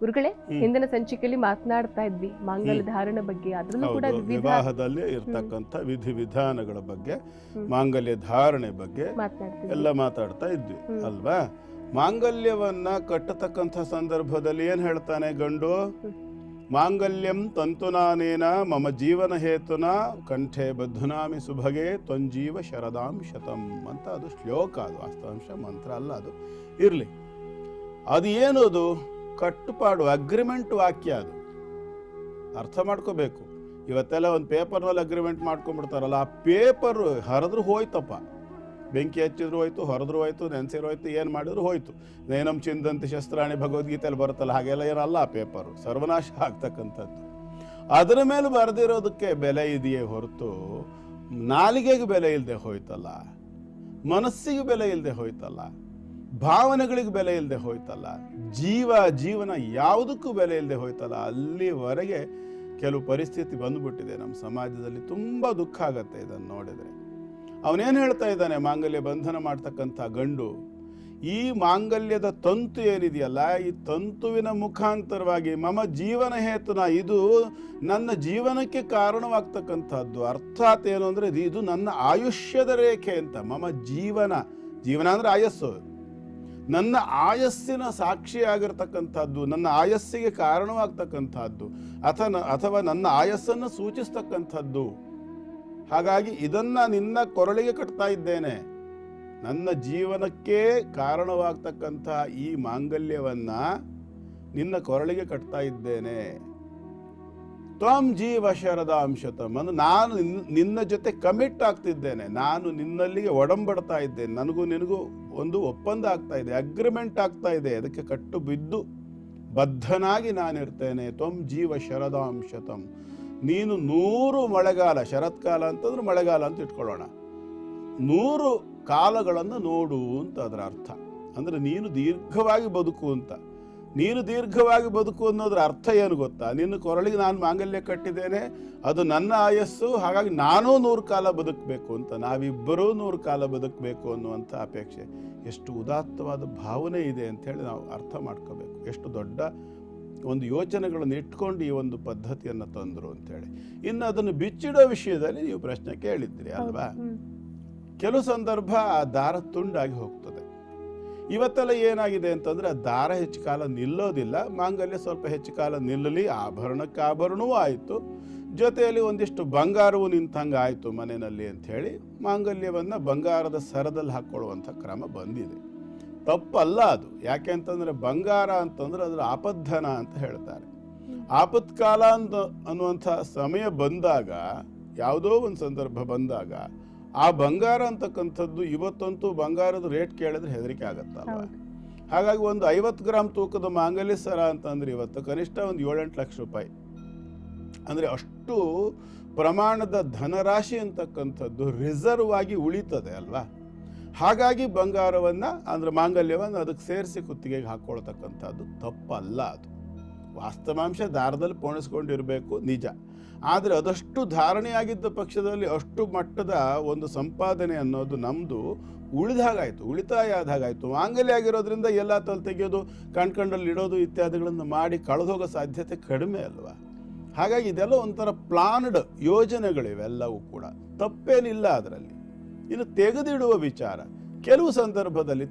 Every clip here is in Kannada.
ಗುರುಗಳೇ, ಹಿಂದಿನ ಸಂಚಿಕೆಯಲ್ಲಿ ಮಾತನಾಡ್ತಾ ಇದ್ವಿ ಮಾಂಗಲ್ಯ ಧಾರಣ ಬಗ್ಗೆ. ಅದರಲ್ಲೂ ಕೂಡ ವಿವಾಹದಲ್ಲಿ ಇರ್ತಕ್ಕಂಥ ವಿಧಿ ವಿಧಾನಗಳ ಬಗ್ಗೆ, ಮಾಂಗಲ್ಯ ಧಾರಣೆ ಬಗ್ಗೆ ಎಲ್ಲ ಮಾತಾಡ್ತಾ ಇದ್ವಿ ಅಲ್ವಾ. ಮಾಂಗಲ್ಯವನ್ನ ಕಟ್ಟತಕ್ಕಂಥ ಸಂದರ್ಭದಲ್ಲಿ ಏನ್ ಹೇಳ್ತಾನೆ ಗಂಡು? ಮಾಂಗಲ್ಯಂ ತಂತುನಾನೇನ ಮಮ ಜೀವನ ಹೇತುನ ಕಂಠೆ ಬದ್ಧುನಾಮಿ ಸುಭಗೆ ತ್ವಂಜೀವ ಶರದಾಂ ಶತಂ ಅಂತ. ಅದು ಶ್ಲೋಕ, ಅದು ವಾಸ್ತವಾಂಶ ಮಂತ್ರ ಅಲ್ಲ. ಅದು ಇರ್ಲಿ, ಅದು ಏನು? ಅದು ಕಟ್ಟುಪಾಡು, ಅಗ್ರಿಮೆಂಟ್ ವಾಕ್ಯ. ಅದು ಅರ್ಥ ಮಾಡ್ಕೋಬೇಕು. ಇವತ್ತೆಲ್ಲ ಒಂದು ಪೇಪರ್ನಲ್ಲಿ ಅಗ್ರಿಮೆಂಟ್ ಮಾಡ್ಕೊಂಡ್ಬಿಡ್ತಾರಲ್ಲ, ಆ ಪೇಪರ್ ಹರಿದ್ರು ಹೋಯ್ತಪ್ಪ. ಬೆಂಕಿ ಹಚ್ಚಿದ್ರು ಹೋಯ್ತು, ಹೊರದ್ರು ಹೋಯ್ತು, ನೆನೆಸಿರು ಹೋಯ್ತು, ಏನು ಮಾಡಿದ್ರು ಹೋಯ್ತು. ನೈನಂ ಚಿಂದಂತಿ ಶಸ್ತ್ರಾಣಿ ಭಗವದ್ಗೀತೆಯಲ್ಲಿ ಬರುತ್ತಲ್ಲ, ಹಾಗೆಲ್ಲ ಏನಲ್ಲ. ಆ ಪೇಪರು ಸರ್ವನಾಶ ಆಗ್ತಕ್ಕಂಥದ್ದು. ಅದರ ಮೇಲೆ ಬರೆದಿರೋದಕ್ಕೆ ಬೆಲೆ ಇದೆಯೇ ಹೊರತು ನಾಲಿಗೆಗೆ ಬೆಲೆ ಇಲ್ಲದೆ ಹೋಯ್ತಲ್ಲ, ಮನಸ್ಸಿಗೆ ಬೆಲೆ ಇಲ್ಲದೆ ಹೋಯ್ತಲ್ಲ, ಭಾವನೆಗಳಿಗೆ ಬೆಲೆ ಇಲ್ಲದೆ ಹೋಯ್ತಲ್ಲ, ಜೀವನ ಯಾವುದಕ್ಕೂ ಬೆಲೆ ಇಲ್ಲದೆ ಹೋಯ್ತಲ್ಲ. ಅಲ್ಲಿವರೆಗೆ ಕೆಲವು ಪರಿಸ್ಥಿತಿ ಬಂದುಬಿಟ್ಟಿದೆ ನಮ್ಮ ಸಮಾಜದಲ್ಲಿ. ತುಂಬ ದುಃಖ ಆಗತ್ತೆ ಇದನ್ನು ನೋಡಿದರೆ. ಅವನೇನು ಹೇಳ್ತಾ ಇದ್ದಾನೆ? ಮಾಂಗಲ್ಯ ಬಂಧನ ಮಾಡ್ತಕ್ಕಂಥ ಗಂಡು, ಈ ಮಾಂಗಲ್ಯದ ತಂತು ಏನಿದೆಯಲ್ಲ, ಈ ತಂತುವಿನ ಮುಖಾಂತರವಾಗಿ ಮಮ ಜೀವನ ಹೇತುನ, ಇದು ನನ್ನ ಜೀವನಕ್ಕೆ ಕಾರಣವಾಗ್ತಕ್ಕಂಥದ್ದು. ಅರ್ಥಾತ್ ಏನು ಅಂದರೆ, ಇದು ನನ್ನ ಆಯುಷ್ಯದ ರೇಖೆ ಅಂತ. ಮಮ ಜೀವನ ಅಂದರೆ ಆಯಸ್ಸು, ನನ್ನ ಆಯಸ್ಸಿನ ಸಾಕ್ಷಿಯಾಗಿರ್ತಕ್ಕಂಥದ್ದು, ನನ್ನ ಆಯಸ್ಸಿಗೆ ಕಾರಣವಾಗ್ತಕ್ಕಂಥದ್ದು, ಅಥವಾ ನನ್ನ ಆಯಸ್ಸನ್ನು ಸೂಚಿಸ್ತಕ್ಕಂಥದ್ದು. ಹಾಗಾಗಿ ಇದನ್ನ ನಿನ್ನ ಕೊರಳಿಗೆ ಕಟ್ತಾ ಇದ್ದೇನೆ. ನನ್ನ ಜೀವನಕ್ಕೆ ಕಾರಣವಾಗ್ತಕ್ಕಂತಹ ಈ ಮಾಂಗಲ್ಯವನ್ನ ನಿನ್ನ ಕೊರಳಿಗೆ ಕಟ್ತಾ ಇದ್ದೇನೆ. ತ್ವಂ ಜೀವ ಶರದಾಂ ಶತಂ, ಅಂದ್ರೆ ನಾನು ನಿನ್ನ ಜೊತೆ ಕಮಿಟ್ ಆಗ್ತಿದ್ದೇನೆ, ನಾನು ನಿನ್ನಲ್ಲಿಗೆ ಒಡಂಬಡ್ತಾ ಇದ್ದೇನೆ. ನನಗೂ ನಿನಗೂ ಒಂದು ಒಪ್ಪಂದ ಆಗ್ತಾ ಇದೆ, ಅಗ್ರಿಮೆಂಟ್ ಆಗ್ತಾ ಇದೆ. ಅದಕ್ಕೆ ಕಟ್ಟು ಬಿದ್ದು ಬದ್ಧನಾಗಿ ನಾನಿರ್ತೇನೆ. ತ್ವಂ ಜೀವ ಶರದಾಂ ಶತಂ, ನೀನು 100 ಮಳೆಗಾಲ, ಶರತ್ಕಾಲ ಅಂತಂದ್ರೆ ಮಳೆಗಾಲ ಅಂತ ಇಟ್ಕೊಳ್ಳೋಣ, 100 ಕಾಲಗಳನ್ನು ನೋಡು ಅಂತ ಅದರ ಅರ್ಥ. ಅಂದ್ರೆ ನೀನು ದೀರ್ಘವಾಗಿ ಬದುಕು ಅಂತ. ನೀನು ದೀರ್ಘವಾಗಿ ಬದುಕು ಅನ್ನೋದ್ರ ಅರ್ಥ ಏನು ಗೊತ್ತಾ? ನಿನ್ನ ಕೊರಳಿಗೆ ನಾನು ಮಾಂಗಲ್ಯ ಕಟ್ಟಿದ್ದೇನೆ, ಅದು ನನ್ನ ಆಯಸ್ಸು, ಹಾಗಾಗಿ ನಾನೂ 100 ಕಾಲ ಬದುಕಬೇಕು ಅಂತ, ನಾವಿಬ್ಬರೂ 100 ಕಾಲ ಬದುಕಬೇಕು ಅನ್ನುವಂಥ ಅಪೇಕ್ಷೆ. ಎಷ್ಟು ಉದಾತ್ತವಾದ ಭಾವನೆ ಇದೆ ಅಂಥೇಳಿ ನಾವು ಅರ್ಥ ಮಾಡ್ಕೋಬೇಕು. ಎಷ್ಟು ದೊಡ್ಡ ಒಂದು ಯೋಚನೆಗಳನ್ನು ಇಟ್ಕೊಂಡು ಈ ಒಂದು ಪದ್ಧತಿಯನ್ನು ತಂದರು ಅಂತೇಳಿ. ಇನ್ನು ಅದನ್ನು ಬಿಚ್ಚಿಡೋ ವಿಷಯದಲ್ಲಿ ನೀವು ಪ್ರಶ್ನೆ ಕೇಳಿದ್ರಿ ಅಲ್ವಾ. ಕೆಲವು ಸಂದರ್ಭ ಆ ದಾರ ತುಂಡಾಗಿ ಹೋಗ್ತದೆ. ಇವತ್ತೆಲ್ಲ ಏನಾಗಿದೆ ಅಂತಂದ್ರೆ, ಆ ದಾರ ಹೆಚ್ಚು ಕಾಲ ನಿಲ್ಲೋದಿಲ್ಲ, ಮಾಂಗಲ್ಯ ಸ್ವಲ್ಪ ಹೆಚ್ಚು ಕಾಲ ನಿಲ್ಲಲಿ, ಆಭರಣಕ್ಕೆ ಆಭರಣವೂ ಆಯಿತು, ಜೊತೆಯಲ್ಲಿ ಒಂದಿಷ್ಟು ಬಂಗಾರವು ನಿಂತಂಗೆ ಆಯಿತು ಮನೆಯಲ್ಲಿ ಅಂಥೇಳಿ ಮಾಂಗಲ್ಯವನ್ನು ಬಂಗಾರದ ಸರದಲ್ಲಿ ಹಾಕ್ಕೊಳ್ಳುವಂಥ ಕ್ರಮ ಬಂದಿದೆ. ತಪ್ಪಲ್ಲ ಅದು. ಯಾಕೆ ಅಂತಂದರೆ, ಬಂಗಾರ ಅಂತಂದ್ರೆ ಅದರ ಆಪದ್ಧನ ಅಂತ ಹೇಳ್ತಾರೆ. ಆಪತ್ಕಾಲ ಅನ್ನುವಂಥ ಸಮಯ ಬಂದಾಗ, ಯಾವುದೋ ಒಂದು ಸಂದರ್ಭ ಬಂದಾಗ, ಆ ಬಂಗಾರ ಅಂತಕ್ಕಂಥದ್ದು, ಇವತ್ತಂತೂ ಬಂಗಾರದ ರೇಟ್ ಕೇಳಿದ್ರೆ ಹೆದರಿಕೆ ಆಗತ್ತಲ್ಲ. ಹಾಗಾಗಿ ಒಂದು 50 ಗ್ರಾಮ್ ತೂಕದ ಮಾಂಗಲ್ಯ ಸರ ಅಂತಂದ್ರೆ ಇವತ್ತು ಕನಿಷ್ಠ ಒಂದು 7-8 ಲಕ್ಷ ರೂಪಾಯಿ. ಅಂದರೆ ಅಷ್ಟು ಪ್ರಮಾಣದ ಧನರಾಶಿ ಅಂತಕ್ಕಂಥದ್ದು ರಿಸರ್ವ್ ಆಗಿ ಉಳಿತದೆ ಅಲ್ವಾ. ಹಾಗಾಗಿ ಬಂಗಾರವನ್ನು ಅಂದರೆ ಮಾಂಗಲ್ಯವನ್ನು ಅದಕ್ಕೆ ಸೇರಿಸಿ ಕುತ್ತಿಗೆಗೆ ಹಾಕ್ಕೊಳ್ತಕ್ಕಂಥದ್ದು ತಪ್ಪಲ್ಲ. ಅದು ವಾಸ್ತವಾಂಶ ದಾರದಲ್ಲಿ ಪೋಣಿಸ್ಕೊಂಡಿರಬೇಕು, ನಿಜ. ಆದರೆ ಅದಷ್ಟು ಧಾರಣೆಯಾಗಿದ್ದ ಪಕ್ಷದಲ್ಲಿ ಅಷ್ಟು ಮಟ್ಟದ ಒಂದು ಸಂಪಾದನೆ ಅನ್ನೋದು ನಮ್ಮದು ಉಳಿದಾಗಾಯಿತು, ಉಳಿತಾಯ ಆದಾಗಾಯಿತು. ಮಾಂಗಲ್ಯ ಆಗಿರೋದ್ರಿಂದ ಎಲ್ಲ ತಲೆ ತೆಗೆಯೋದು, ಕಣ್ಕಂಡಲ್ಲಿ ಇಡೋದು ಇತ್ಯಾದಿಗಳನ್ನು ಮಾಡಿ ಕಳೆದೋಗೋ ಸಾಧ್ಯತೆ ಕಡಿಮೆ ಅಲ್ವಾ. ಹಾಗಾಗಿ ಇದೆಲ್ಲ ಒಂಥರ ಪ್ಲಾನ್ಡ್ ಯೋಜನೆಗಳಿವೆಲ್ಲವೂ ಕೂಡ, ತಪ್ಪೇನಿಲ್ಲ ಅದರಲ್ಲಿ. ಇನ್ನು ತೆಗೆದಿಡುವ ವಿಚಾರ, ಕೆಲವು ಸಂದರ್ಭದಲ್ಲಿ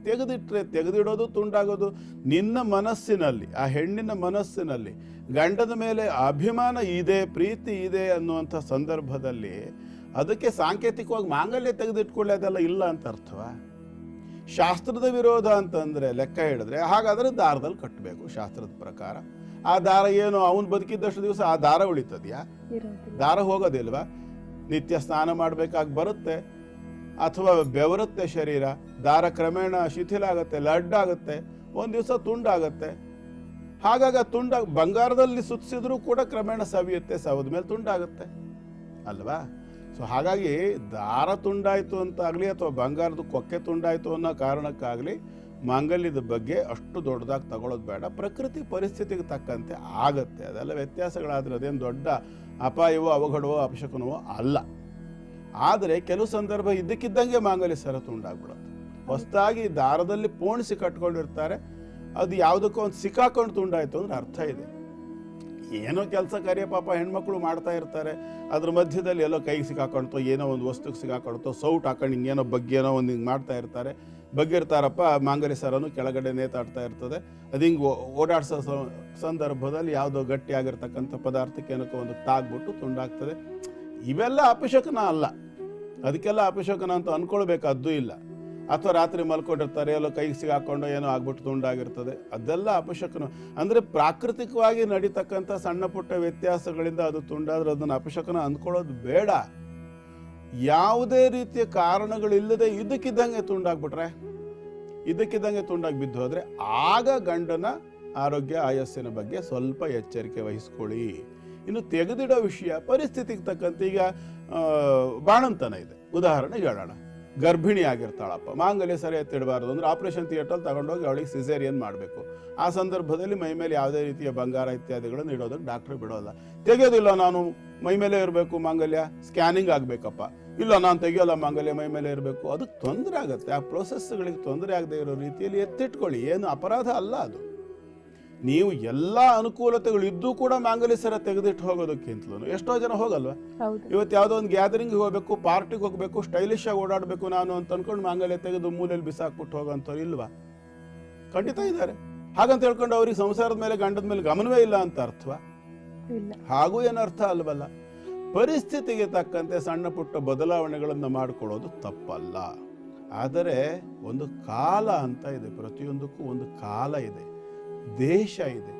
ತೆಗೆದಿಡೋದು ತುಂಡಾಗೋದು ನಿನ್ನ ಮನಸ್ಸಿನಲ್ಲಿ, ಆ ಹೆಣ್ಣಿನ ಮನಸ್ಸಿನಲ್ಲಿ ಗಂಡದ ಮೇಲೆ ಅಭಿಮಾನ ಇದೆ, ಪ್ರೀತಿ ಇದೆ ಅನ್ನುವಂಥ ಸಂದರ್ಭದಲ್ಲಿ ಅದಕ್ಕೆ ಸಾಂಕೇತಿಕವಾಗಿ ಮಾಂಗಲ್ಯ ತೆಗೆದಿಟ್ಕೊಳ್ಳೋದೆಲ್ಲ ಇಲ್ಲ ಅಂತ ಅರ್ಥವಾ? ಶಾಸ್ತ್ರದ ವಿರೋಧ ಅಂತಂದರೆ ಲೆಕ್ಕ ಹಿಡಿದ್ರೆ, ಹಾಗಾದರೆ ದಾರದಲ್ಲಿ ಕಟ್ಟಬೇಕು ಶಾಸ್ತ್ರದ ಪ್ರಕಾರ. ಆ ದಾರ ಏನು ಅವನು ಬದುಕಿದ್ದಷ್ಟು ದಿವಸ ಆ ದಾರ ಉಳಿತದೆಯಾ? ದಾರ ಹೋಗೋದಿಲ್ವಾ? ನಿತ್ಯ ಸ್ನಾನ ಮಾಡಬೇಕಾಗಿ ಬರುತ್ತೆ, ಅಥವಾ ಬೆವರುತ್ತೆ ಶರೀರ, ದಾರ ಕ್ರಮೇಣ ಶಿಥಿಲ ಆಗುತ್ತೆ, ಲಡ್ಡಾಗುತ್ತೆ, ಒಂದು ದಿವಸ ತುಂಡಾಗುತ್ತೆ. ಹಾಗಾಗಿ ಬಂಗಾರದಲ್ಲಿ ಸುತ್ತಿಸಿದ್ರೂ ಕೂಡ ಕ್ರಮೇಣ ಸವಿಯುತ್ತೆ, ಸವದ ಮೇಲೆ ತುಂಡಾಗುತ್ತೆ ಅಲ್ವಾ. ಸೊ ಹಾಗಾಗಿ ದಾರ ತುಂಡಾಯಿತು ಅಂತ ಆಗಲಿ ಅಥವಾ ಬಂಗಾರದ ಕೊಕ್ಕೆ ತುಂಡಾಯಿತು ಅನ್ನೋ ಕಾರಣಕ್ಕಾಗಲಿ ಮಾಂಗಲ್ಯದ ಬಗ್ಗೆ ಅಷ್ಟು ದೊಡ್ಡದಾಗಿ ತಗೊಳ್ಳೋದು ಬೇಡ. ಪ್ರಕೃತಿ ಪರಿಸ್ಥಿತಿಗೆ ತಕ್ಕಂತೆ ಆಗತ್ತೆ, ಅದೆಲ್ಲ ವ್ಯತ್ಯಾಸಗಳಾದರೆ ಅದೇನು ದೊಡ್ಡ ಅಪಾಯವೋ ಅವಘಡವೋ ಅಪಶಕನವೋ ಅಲ್ಲ. ಆದರೆ ಕೆಲವು ಸಂದರ್ಭ ಇದ್ದಕ್ಕಿದ್ದಂಗೆ ಮಾಂಗಲ್ಯ ಸರ ತುಂಡಾಗ್ಬಿಡುತ್ತೆ. ಹೊಸದಾಗಿ ದಾರದಲ್ಲಿ ಪೋಣಿಸಿ ಕಟ್ಕೊಂಡಿರ್ತಾರೆ, ಅದು ಯಾವುದಕ್ಕೋ ಒಂದು ಸಿಕ್ಕಾಕೊಂಡು ತುಂಡಾಯಿತು ಅಂದ್ರೆ ಅರ್ಥ ಇದೆ. ಏನೋ ಕೆಲಸ ಕಾರ್ಯ ಪಾಪ ಹೆಣ್ಮಕ್ಳು ಮಾಡ್ತಾ ಇರ್ತಾರೆ, ಅದ್ರ ಮಧ್ಯದಲ್ಲಿ ಎಲ್ಲೋ ಕೈಗೆ ಸಿಕ್ಕಾಕೊಳ್ತೋ, ಏನೋ ಒಂದು ವಸ್ತುಗೆ ಸಿಕ್ಕಾಕೊಳ್ತೋ, ಸೌಟ್ ಹಾಕೊಂಡು ಹಿಂಗೇನೋ ಬಗ್ಗೆನೋ ಒಂದು ಹಿಂಗೆ ಮಾಡ್ತಾ ಇರ್ತಾರೆ. ಬಗ್ಗಿರ್ತಾರಪ್ಪ, ಮಾಂಗಲ್ಯ ಸರನು ಕೆಳಗಡೆ ನೇತಾಡ್ತಾ ಇರ್ತದೆ. ಅದು ಹಿಂಗೆ ಓಡಾಡ್ಸೋ ಸಂದರ್ಭದಲ್ಲಿ ಯಾವುದೋ ಗಟ್ಟಿಯಾಗಿರ್ತಕ್ಕಂಥ ಪದಾರ್ಥಕ್ಕೆ ಏನಕ್ಕೋ ಒಂದು ತಾಗ್ಬಿಟ್ಟು ತುಂಡಾಗ್ತದೆ. ಇವೆಲ್ಲ ಅಪಶಕನ ಅಲ್ಲ, ಅದಕ್ಕೆಲ್ಲ ಅಪಶಕನ ಅಂತ ಅಂದ್ಕೊಳ್ಬೇಕಾದ್ದು ಇಲ್ಲ. ಅಥವಾ ರಾತ್ರಿ ಮಲ್ಕೊಂಡಿರ್ತಾರೆ, ಎಲ್ಲೋ ಕೈಗೆ ಸಿಗಾಕೊಂಡು ಏನೋ ಆಗ್ಬಿಟ್ಟು ತುಂಡಾಗಿರ್ತದೆ, ಅದೆಲ್ಲ ಅಪಶಕನ. ಅಂದರೆ ಪ್ರಾಕೃತಿಕವಾಗಿ ನಡೀತಕ್ಕಂಥ ಸಣ್ಣ ಪುಟ್ಟ ವ್ಯತ್ಯಾಸಗಳಿಂದ ಅದು ತುಂಡಾದ್ರೆ ಅದನ್ನು ಅಪಶಕನ ಅಂದ್ಕೊಳ್ಳೋದು ಬೇಡ. ಯಾವುದೇ ರೀತಿಯ ಕಾರಣಗಳಿಲ್ಲದೆ ಇದ್ದಕ್ಕಿದ್ದಂಗೆ ತುಂಡಾಗಿ ಬಿದ್ದು ಹೋದರೆ ಆಗ ಗಂಡನ ಆರೋಗ್ಯ ಆಯಸ್ಸಿನ ಬಗ್ಗೆ ಸ್ವಲ್ಪ ಎಚ್ಚರಿಕೆ ವಹಿಸ್ಕೊಳ್ಳಿ. ಇನ್ನು ತೆಗೆದಿಡೋ ವಿಷಯ ಪರಿಸ್ಥಿತಿಗೆ ತಕ್ಕಂತೆ, ಈಗ ಬಾಣಂತನ ಇದೆ ಉದಾಹರಣೆಗೆ ಹೇಳೋಣ, ಗರ್ಭಿಣಿ ಆಗಿರ್ತಾಳಪ್ಪ, ಮಾಂಗಲ್ಯ ಸರಿ ಎತ್ತಿಡಬಾರ್ದು ಅಂದ್ರೆ ಆಪರೇಷನ್ ಥಿಯೇಟರ್ ತಗೊಂಡೋಗಿ ಅವಳಿಗೆ ಸಿಸೇರಿಯನ್ ಮಾಡಬೇಕು. ಆ ಸಂದರ್ಭದಲ್ಲಿ ಮೈ ಮೇಲೆ ಯಾವುದೇ ರೀತಿಯ ಬಂಗಾರ ಇತ್ಯಾದಿಗಳನ್ನು ಇಡೋದಕ್ಕೆ ಡಾಕ್ಟ್ರು ಬಿಡೋಲ್ಲ. ತೆಗೆಯೋದಿಲ್ಲ, ನಾನು ಮೈ ಮೇಲೆ ಇರಬೇಕು ಮಾಂಗಲ್ಯ, ಸ್ಕ್ಯಾನಿಂಗ್ ಆಗಬೇಕಪ್ಪ, ಇಲ್ಲ ನಾನು ತೆಗಿಯೋಲ್ಲ ಮಾಂಗಲ್ಯ ಮೈ ಮೇಲೆ ಇರಬೇಕು, ಅದಕ್ಕೆ ತೊಂದರೆ ಆಗುತ್ತೆ. ಆ ಪ್ರೊಸೆಸ್ಗಳಿಗೆ ತೊಂದರೆ ಆಗದೆ ಇರೋ ರೀತಿಯಲ್ಲಿ ಎತ್ತಿಟ್ಕೊಳ್ಳಿ, ಏನು ಅಪರಾಧ ಅಲ್ಲ ಅದು. ನೀವು ಎಲ್ಲ ಅನುಕೂಲತೆಗಳು ಇದ್ದೂ ಕೂಡ ಮಾಂಗಲ್ಯ ಸರ ತೆಗೆದಿಟ್ಟು ಹೋಗೋದಕ್ಕಿಂತಲೂ ಎಷ್ಟೋ ಜನ ಹೋಗಲ್ವಾ. ಇವತ್ತು ಯಾವುದೋ ಒಂದು ಗ್ಯಾದರಿಂಗ್ ಹೋಗಬೇಕು, ಪಾರ್ಟಿಗೆ ಹೋಗಬೇಕು, ಸ್ಟೈಲಿಶ್ ಆಗಿ ಓಡಾಡಬೇಕು ನಾನು ಅಂತ ಅನ್ಕೊಂಡು ಮಾಂಗಲ್ಯ ತೆಗೆದು ಮೂಲೆಯಲ್ಲಿ ಬಿಸಾಕ್ಬಿಟ್ಟು ಹೋಗೋಂಥವ್ರು ಇಲ್ವಾ? ಖಂಡಿತ ಇದ್ದಾರೆ. ಹಾಗಂತ ಹೇಳ್ಕೊಂಡು ಅವ್ರಿಗೆ ಸಂಸಾರದ ಮೇಲೆ ಗಂಡದ ಮೇಲೆ ಗಮನವೇ ಇಲ್ಲ ಅಂತ ಅರ್ಥವಾ? ಹಾಗೂ ಏನು ಅರ್ಥ ಅಲ್ವಲ್ಲ. ಪರಿಸ್ಥಿತಿಗೆ ತಕ್ಕಂತೆ ಸಣ್ಣ ಪುಟ್ಟ ಬದಲಾವಣೆಗಳನ್ನು ಮಾಡಿಕೊಳ್ಳೋದು ತಪ್ಪಲ್ಲ. ಆದರೆ ಒಂದು ಕಾಲ ಅಂತ ಇದೆ, ಪ್ರತಿಯೊಂದಕ್ಕೂ ಒಂದು ಕಾಲ ಇದೆ, ದೇಶ ಇದೆ,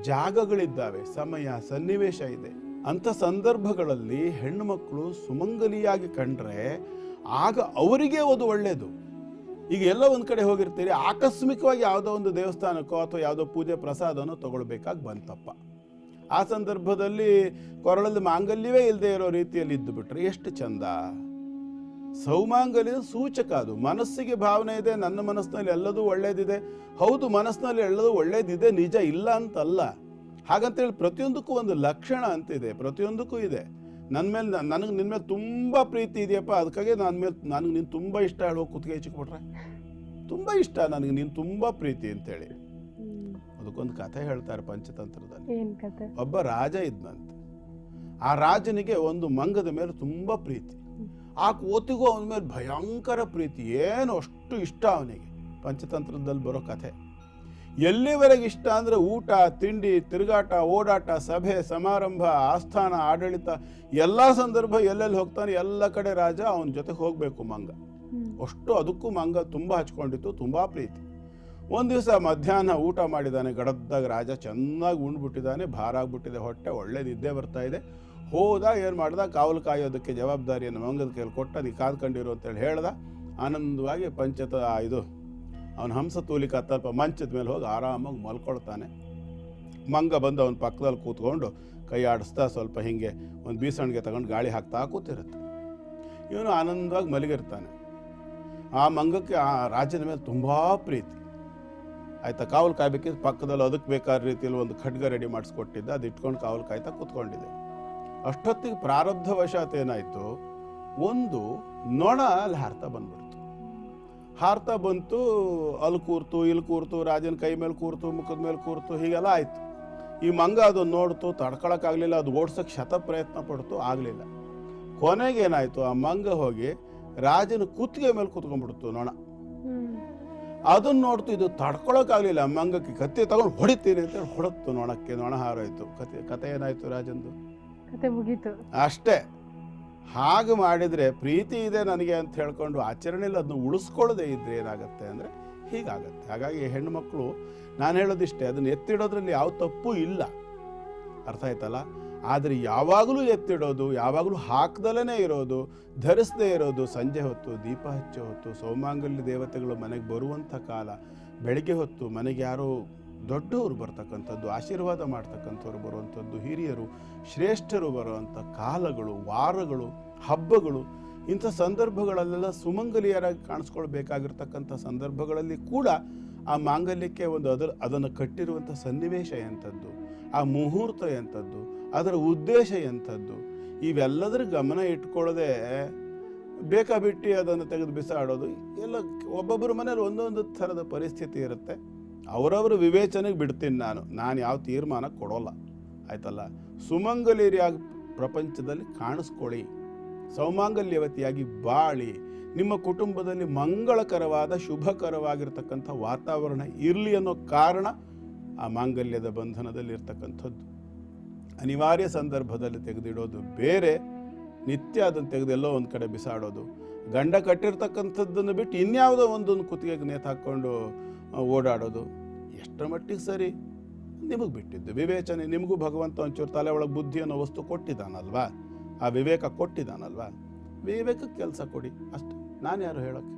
ಜಾಗಗಳಿದ್ದಾವೆ, ಸಮಯ ಸನ್ನಿವೇಶ ಇದೆ. ಅಂಥ ಸಂದರ್ಭಗಳಲ್ಲಿ ಹೆಣ್ಣು ಮಕ್ಕಳು ಸುಮಂಗಲಿಯಾಗಿ ಕಂಡ್ರೆ ಆಗ ಅವರಿಗೆ ಅದು ಒಳ್ಳೆಯದು. ಈಗ ಎಲ್ಲ ಒಂದು ಕಡೆ ಹೋಗಿರ್ತೀರಿ, ಆಕಸ್ಮಿಕವಾಗಿ ಯಾವುದೋ ಒಂದು ದೇವಸ್ಥಾನಕ್ಕೋ ಅಥವಾ ಯಾವುದೋ ಪೂಜೆ ಪ್ರಸಾದನೋ ತಗೊಳ್ಬೇಕಾಗಿ ಬಂತಪ್ಪ. ಆ ಸಂದರ್ಭದಲ್ಲಿ ಕೊರಳಲ್ಲಿ ಮಾಂಗಲ್ಯವೇ ಇಲ್ಲದೆ ಇರೋ ರೀತಿಯಲ್ಲಿ ಇದ್ದು ಬಿಟ್ರೆ ಎಷ್ಟು ಚಂದ. ಸೌಮಾಂಗಲ್ಯದ ಸೂಚಕ ಅದು. ಮನಸ್ಸಿಗೆ ಭಾವನೆ ಇದೆ, ನನ್ನ ಮನಸ್ಸಿನಲ್ಲಿ ಎಲ್ಲದೂ ಒಳ್ಳೇದಿದೆ. ಹೌದು, ಮನಸ್ಸಿನಲ್ಲಿ ಎಲ್ಲದೂ ಒಳ್ಳೇದಿದೆ, ನಿಜ, ಇಲ್ಲ ಅಂತಲ್ಲ. ಹಾಗಂತೇಳಿ ಪ್ರತಿಯೊಂದಕ್ಕೂ ಒಂದು ಲಕ್ಷಣ ಅಂತಿದೆ, ಪ್ರತಿಯೊಂದಕ್ಕೂ ಇದೆ. ನನಗೆ ನಿನ್ನ ಮೇಲೆ ತುಂಬ ಪ್ರೀತಿ ಇದೆಯಪ್ಪ, ಅದಕ್ಕಾಗಿ ನನಗೆ ನೀನು ತುಂಬ ಇಷ್ಟ ಹೇಳುವ ಕುತ್ತಿಗೆ ಹೆಚ್ಚಿಕೊಟ್ರೆ ತುಂಬ ಇಷ್ಟ, ನನಗೆ ನೀನು ತುಂಬ ಪ್ರೀತಿ ಅಂತೇಳಿ. ಅದಕ್ಕೊಂದು ಕಥೆ ಹೇಳ್ತಾರೆ ಪಂಚತಂತ್ರದಲ್ಲಿ. ಒಬ್ಬ ರಾಜ ಇದ್ನಂತೆ. ಆ ರಾಜನಿಗೆ ಒಂದು ಮಂಗದ ಮೇಲೆ ತುಂಬ ಪ್ರೀತಿ, ಆ ಕೋತಿಗೂ ಅವನ ಮೇಲೆ ಭಯಂಕರ ಪ್ರೀತಿ, ಏನು ಅಷ್ಟು ಇಷ್ಟ ಅವನಿಗೆ. ಪಂಚತಂತ್ರದಲ್ಲಿ ಬರೋ ಕಥೆ. ಎಲ್ಲಿವರೆಗೆ ಇಷ್ಟ ಅಂದರೆ ಊಟ ತಿಂಡಿ ತಿರುಗಾಟ ಓಡಾಟ ಸಭೆ ಸಮಾರಂಭ ಆಸ್ಥಾನ ಆಡಳಿತ ಎಲ್ಲ ಸಂದರ್ಭ ಎಲ್ಲೆಲ್ಲಿ ಹೋಗ್ತಾನೆ ಎಲ್ಲ ಕಡೆ ರಾಜ ಅವನ ಜೊತೆಗೆ ಹೋಗಬೇಕು ಮಂಗ. ಅಷ್ಟು ಅದಕ್ಕೂ ಮಂಗ ತುಂಬ ಹಚ್ಕೊಂಡಿತ್ತು, ತುಂಬ ಪ್ರೀತಿ. ಒಂದು ದಿವಸ ಮಧ್ಯಾಹ್ನ ಊಟ ಮಾಡಿದ್ದಾನೆ, ಗಡದ್ದಾಗ ರಾಜ ಚೆನ್ನಾಗಿ ಉಂಡ್ಬಿಟ್ಟಿದ್ದಾನೆ, ಭಾರ ಆಗ್ಬಿಟ್ಟಿದೆ ಹೊಟ್ಟೆ, ಒಳ್ಳೆ ನಿದ್ದೆ ಬರ್ತಾ ಇದೆ. ಹೋದ, ಏನು ಮಾಡ್ದ, ಕಾವಲು ಕಾಯೋದಕ್ಕೆ ಜವಾಬ್ದಾರಿಯನ್ನು ಮಂಗದ ಕೈಯಲ್ಲಿ ಕೊಟ್ಟ, ನೀ ಕಾದ್ಕೊಂಡಿರು ಅಂತೇಳಿ ಹೇಳ್ದ. ಆನಂದವಾಗಿ ಅವನ ಹಂಸತೂಲಿಕ ತಲ್ಪ ಮಂಚದ ಮೇಲೆ ಹೋಗಿ ಆರಾಮಾಗಿ ಮಲ್ಕೊಳ್ತಾನೆ. ಮಂಗ ಬಂದು ಅವನ ಪಕ್ಕದಲ್ಲಿ ಕೂತ್ಕೊಂಡು ಕೈ ಆಡಿಸ್ತಾ ಸ್ವಲ್ಪ ಹಿಂಗೆ ಒಂದು ಬೀಸಣಿಗೆ ತಗೊಂಡು ಗಾಳಿ ಹಾಕ್ತಾ ಕೂತಿರುತ್ತೆ. ಇವನು ಆನಂದವಾಗಿ ಮಲಗಿರ್ತಾನೆ. ಆ ಮಂಗಕ್ಕೆ ಆ ರಾಜನ ಮೇಲೆ ತುಂಬ ಪ್ರೀತಿ. ಆಯ್ತಾ, ಕಾವಲು ಕಾಯ್ಬೇಕಿದ್ರೆ ಪಕ್ಕದಲ್ಲಿ ಅದಕ್ಕೆ ಬೇಕಾದ ರೀತಿಯಲ್ಲಿ ಒಂದು ಖಡ್ಗ ರೆಡಿ ಮಾಡಿಸ್ಕೊಟ್ಟಿದ್ದ, ಅದು ಇಟ್ಕೊಂಡು ಕಾವಲು ಕಾಯ್ತಾ ಕೂತ್ಕೊಂಡಿದೆ. ಅಷ್ಟೊತ್ತಿಗೆ ಪ್ರಾರಬ್ಧವಶಾತ್ ಏನಾಯಿತು, ಒಂದು ನೊಣ ಅಲ್ಲಿ ಹಾರ್ತಾ ಬಂತು, ಅಲ್ಲಿ ಕೂರ್ತು ಇಲ್ಲಿ ಕೂರ್ತು, ರಾಜನ ಕೈ ಮೇಲೆ ಕೂರ್ತು, ಮುಖದ ಮೇಲೆ ಕೂರ್ತು, ಹೀಗೆಲ್ಲ ಆಯಿತು. ಈ ಮಂಗ ಅದನ್ನು ನೋಡ್ತು, ತಡ್ಕೊಳಕ್ಕಾಗಲಿಲ್ಲ, ಅದು ಓಡ್ಸೋಕ್ಕೆ ಶತ ಪ್ರಯತ್ನ ಪಡ್ತು, ಆಗಲಿಲ್ಲ. ಕೊನೆಗೆ ಏನಾಯಿತು, ಆ ಮಂಗ ಹೋಗಿ ರಾಜನ ಕುತ್ತಿಗೆ ಮೇಲೆ ಕೂತ್ಕೊಂಡ್ಬಿಡ್ತು ನೊಣ. ಅದನ್ನು ನೋಡ್ತು, ಇದು ತಡ್ಕೊಳಕ್ಕಾಗಲಿಲ್ಲ, ಮಂಗಕ್ಕೆ ಕತ್ತಿ ತಗೊಂಡು ಹೊಡಿತೀನಿ ಅಂತೇಳಿ ಹೊಡತ್ತು ನೊಣಕ್ಕೆ. ನೊಣ ಹಾರೋಯ್ತು. ಕತೆ ಏನಾಯ್ತು, ರಾಜಂದು ಕತೆ ಮುಗೀತು ಅಷ್ಟೇ. ಹಾಗೆ ಮಾಡಿದರೆ ಪ್ರೀತಿ ಇದೆ ನನಗೆ ಅಂತ ಹೇಳ್ಕೊಂಡು ಆಚರಣೆಯಲ್ಲಿ ಅದನ್ನು ಉಳಿಸ್ಕೊಳ್ಳದೆ ಇದ್ರೆ ಏನಾಗುತ್ತೆ ಅಂದರೆ ಹೀಗಾಗತ್ತೆ. ಹಾಗಾಗಿ ಹೆಣ್ಣು ಮಕ್ಕಳು, ನಾನು ಹೇಳೋದಿಷ್ಟೇ, ಅದನ್ನು ಎತ್ತಿಡೋದ್ರಲ್ಲಿ ಯಾವ ತಪ್ಪು ಇಲ್ಲ, ಅರ್ಥ ಆಯ್ತಲ್ಲ. ಆದರೆ ಯಾವಾಗಲೂ ಎತ್ತಿಡೋದು, ಯಾವಾಗಲೂ ಹಾಕ್ದಲೇ ಇರೋದು, ಧರಿಸದೇ ಇರೋದು, ಸಂಜೆ ಹೊತ್ತು ದೀಪ ಹಚ್ಚೋ ಹೊತ್ತು, ಸೌಮಾಂಗಲ್ಯ ದೇವತೆಗಳು ಮನೆಗೆ ಬರುವಂಥ ಕಾಲ, ಬೆಳಗ್ಗೆ ಹೊತ್ತು ಮನೆಗೆ ಯಾರೋ ದೊಡ್ಡವರು ಬರ್ತಕ್ಕಂಥದ್ದು, ಆಶೀರ್ವಾದ ಮಾಡ್ತಕ್ಕಂಥವ್ರು ಬರುವಂಥದ್ದು, ಹಿರಿಯರು ಶ್ರೇಷ್ಠರು ಬರುವಂಥ ಕಾಲಗಳು, ವಾರಗಳು, ಹಬ್ಬಗಳು, ಇಂಥ ಸಂದರ್ಭಗಳಲ್ಲೆಲ್ಲ ಸುಮಂಗಲಿಯರಾಗಿ ಕಾಣಿಸ್ಕೊಳ್ಬೇಕಾಗಿರ್ತಕ್ಕಂಥ ಸಂದರ್ಭಗಳಲ್ಲಿ ಕೂಡ ಆ ಮಾಂಗಲ್ಯಕ್ಕೆ ಒಂದು ಅದನ್ನು ಕಟ್ಟಿರುವಂಥ ಸನ್ನಿವೇಶ ಎಂಥದ್ದು, ಆ ಮುಹೂರ್ತ ಎಂಥದ್ದು, ಅದರ ಉದ್ದೇಶ ಎಂಥದ್ದು, ಇವೆಲ್ಲದರ ಗಮನ ಇಟ್ಕೊಳ್ಳದೆ ಬೇಕಾಬಿಟ್ಟು ಅದನ್ನು ತೆಗೆದು ಬಿಸಾಡೋದು ಎಲ್ಲ. ಒಬ್ಬೊಬ್ಬರ ಮನೇಲಿ ಒಂದೊಂದು ಥರದ ಪರಿಸ್ಥಿತಿ ಇರುತ್ತೆ. ಅವರವ್ರ ವಿವೇಚನೆಗೆ ಬಿಡ್ತೀನಿ ನಾನು ಯಾವ ತೀರ್ಮಾನ ಕೊಡೋಲ್ಲ, ಆಯ್ತಲ್ಲ. ಸುಮಂಗಲಿಯರಾಗಿ ಪ್ರಪಂಚದಲ್ಲಿ ಕಾಣಿಸ್ಕೊಳ್ಳಿ, ಸೌಮಾಂಗಲ್ಯವತಿಯಾಗಿ ಬಾಳಿ, ನಿಮ್ಮ ಕುಟುಂಬದಲ್ಲಿ ಮಂಗಳಕರವಾದ ಶುಭಕರವಾಗಿರ್ತಕ್ಕಂಥ ವಾತಾವರಣ ಇರಲಿ ಅನ್ನೋ ಕಾರಣ ಆ ಮಾಂಗಲ್ಯದ ಬಂಧನದಲ್ಲಿ ಇರ್ತಕ್ಕಂಥದ್ದು. ಅನಿವಾರ್ಯ ಸಂದರ್ಭದಲ್ಲಿ ತೆಗೆದಿಡೋದು ಬೇರೆ, ನಿತ್ಯ ಅದನ್ನು ತೆಗೆದೆಲ್ಲೋ ಒಂದು ಕಡೆ ಬಿಸಾಡೋದು. ಗಂಡ ಕಟ್ಟಿರ್ತಕ್ಕಂಥದ್ದನ್ನು ಬಿಟ್ಟು ಇನ್ಯಾವುದೋ ಒಂದೊಂದು ಕುತ್ತಿಗೆಗೆ ನೇತು ಹಾಕ್ಕೊಂಡು ಓಡಾಡೋದು ಎಷ್ಟರ ಮಟ್ಟಿಗೆ ಸರಿ ನಿಮಗೆ ಬಿಟ್ಟಿದ್ದು. ವಿವೇಚನೆ ನಿಮಗೂ ಭಗವಂತ ಒಂಚೂರು ತಲೆ ಒಳಗೆ ಬುದ್ಧಿ ಅನ್ನೋ ವಸ್ತು ಕೊಟ್ಟಿದ್ದಾನಲ್ವಾ, ಆ ವಿವೇಕ ಕೊಟ್ಟಿದ್ದಾನಲ್ವಾ, ವಿವೇಕಕ್ಕೆ ಕೆಲಸ ಕೊಡಿ ಅಷ್ಟೆ. ನಾನು ಯಾರು ಹೇಳೋಕ್ಕೆ.